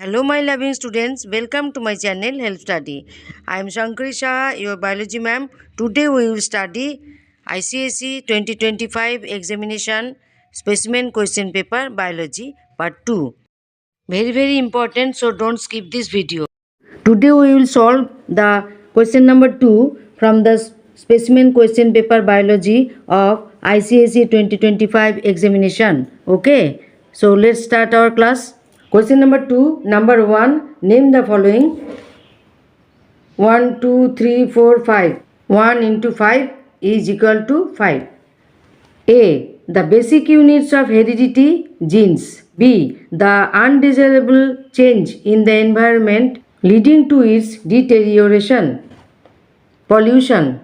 Hello, my loving students. Welcome to my channel Health Study. I am Shankari Shah, your biology ma'am. Today we will study ICSE 2025 examination specimen question paper biology part 2. Very important, so don't skip this video. Today we will solve the question number 2 from the specimen question paper biology of ICSE 2025 examination. Okay, so let's start our class. Question number 2, number 1, name the following. 1, 2, 3, 4, 5. 1 into 5 is equal to 5. A. The basic units of heredity, genes. B. The undesirable change in the environment leading to its deterioration. Pollution.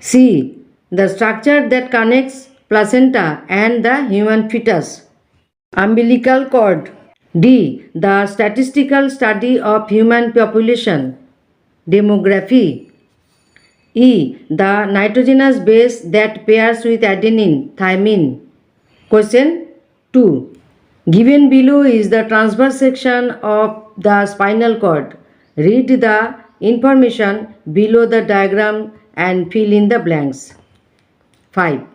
C. The structure that connects placenta and the human fetus. Umbilical cord. D. The statistical study of human population. Demography. E. The nitrogenous base that pairs with adenine, thymine. Question 2. Given below is the transverse section of the spinal cord. Read the information below the diagram and fill in the blanks. 5.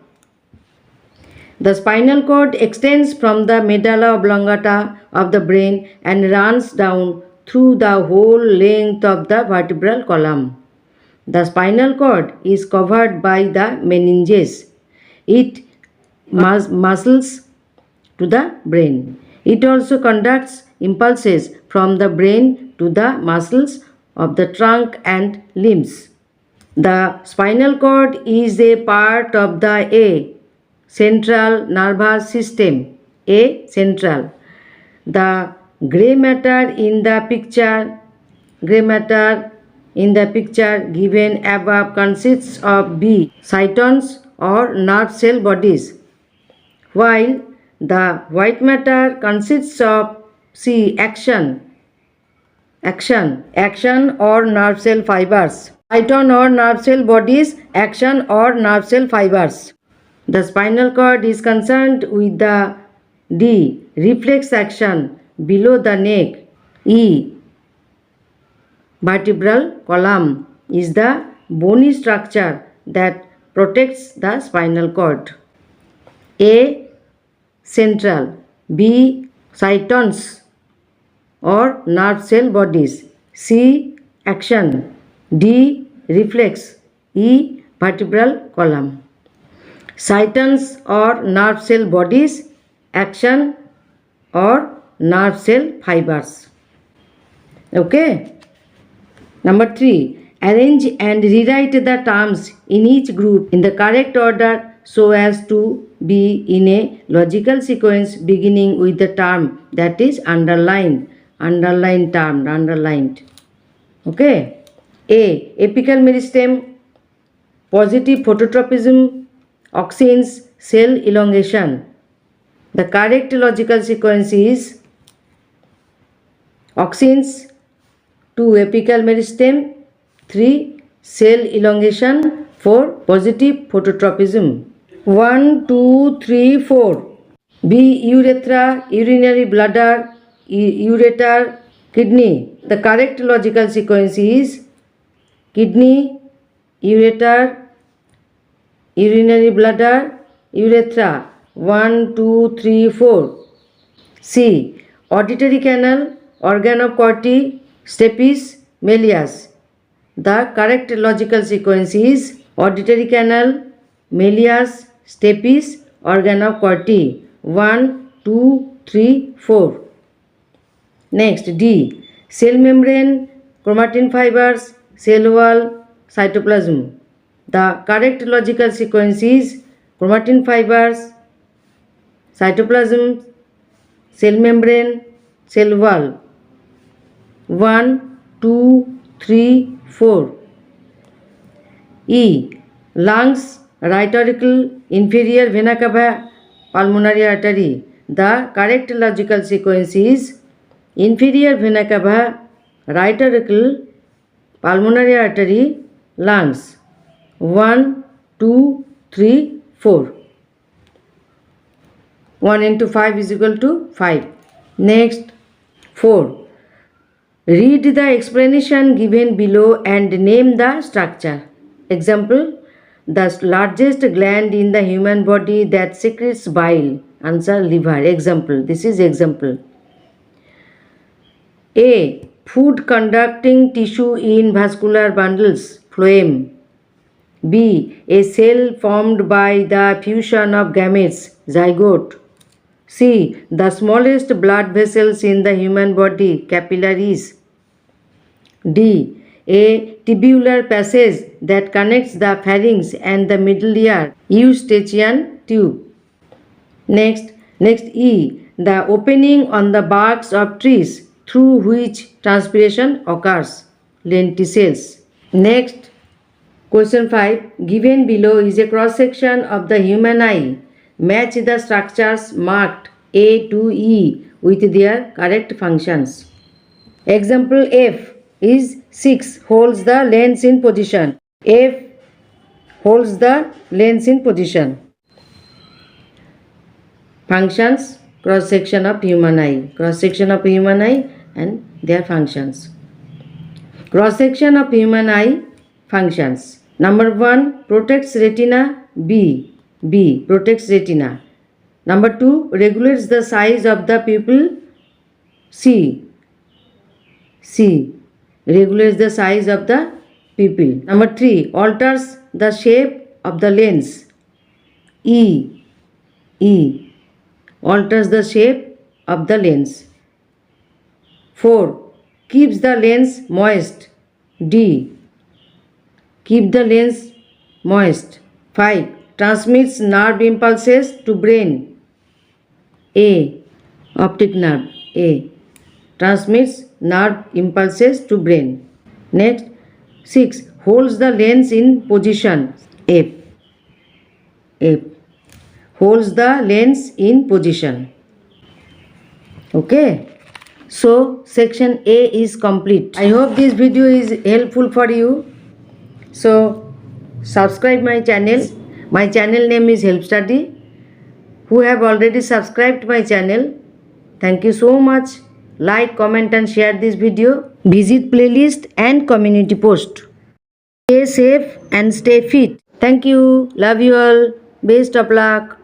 The spinal cord extends from the medulla oblongata of the brain and runs down through the whole length of the vertebral column. The spinal cord is covered by the meninges. It muscles to the brain. It also conducts impulses from the brain to the muscles of the trunk and limbs. The spinal cord is a part of the central nervous system. Central. The gray matter in the picture given above consists of B. Cytons or nerve cell bodies, while the white matter consists of C. Action or nerve cell fibers. Cyton or nerve cell bodies, action or nerve cell fibers. The spinal cord is concerned with the D. Reflex action below the neck. E. Vertebral column is the bony structure that protects the spinal cord. A. Central. B. Cytons or nerve cell bodies. C. Action. D. Reflex. E. Vertebral column. Cytons or nerve cell bodies, action or nerve cell fibers. Okay. Number 3. Arrange and rewrite the terms in each group in the correct order so as to be in a logical sequence beginning with the term that is underlined. Underlined. Okay. A. Apical meristem, positive phototropism, auxins, cell elongation. The correct logical sequence is auxins, 2. Apical meristem, 3. Cell elongation, 4. Positive phototropism. 1, 2, 3, 4. B. Urethra, urinary bladder, ureter, kidney. The correct logical sequence is kidney, ureter, urinary bladder, urethra. 1, 2, 3, 4. C. Auditory canal, organ of Corti, stapes, Malleus. The correct logical sequence is auditory canal, Malleus, stapes, organ of Corti. 1, 2, 3, 4. Next, D. Cell membrane, chromatin fibers, cell wall, cytoplasm. The correct logical sequence is chromatin fibers, cytoplasm, cell membrane, cell wall. 1, 2, 3, 4. E. Lungs, right auricle, inferior vena cava, pulmonary artery. The correct logical sequence is inferior vena cava, right auricle, pulmonary artery, lungs. 1, 2, 3, 4. 1 into 5 is equal to 5. Next, 4. Read the explanation given below and name the structure. Example, the largest gland in the human body that secretes bile. Answer, liver. Example, this is example. A. Food conducting tissue in vascular bundles. Phloem. B. A cell formed by the fusion of gametes. Zygote. C. The smallest blood vessels in the human body. Capillaries. D. A tubular passage that connects the pharynx and the middle ear. Eustachian tube. Next E. The opening on the barks of trees through which transpiration occurs. Lenticels. Next, question 5. Given below is a cross section of the human eye. Match the structures marked A to E with their correct functions. Example F is 6 holds the lens in position. F holds the lens in position. Functions, cross section of human eye. Cross section of human eye and their functions. Cross section of human eye functions. Number 1, protects retina. B protects retina. Number 2, regulates the size of the pupil. C regulates the size of the pupil. Number 3, alters the shape of the lens. E alters the shape of the lens. 4, keeps the lens moist. D, keep the lens moist. 5, transmits nerve impulses to brain. A, optic nerve. A, transmits nerve impulses to brain. Next, 6, holds the lens in position. F, holds the lens in position. Okay, so section A is complete. I hope this video is helpful for you. So subscribe my channel. My channel name is Help Study. Who have already subscribed my channel, thank you so much. Like, comment and share this video. Visit playlist and community post. Stay safe and stay fit. Thank you. Love you all. Best of luck.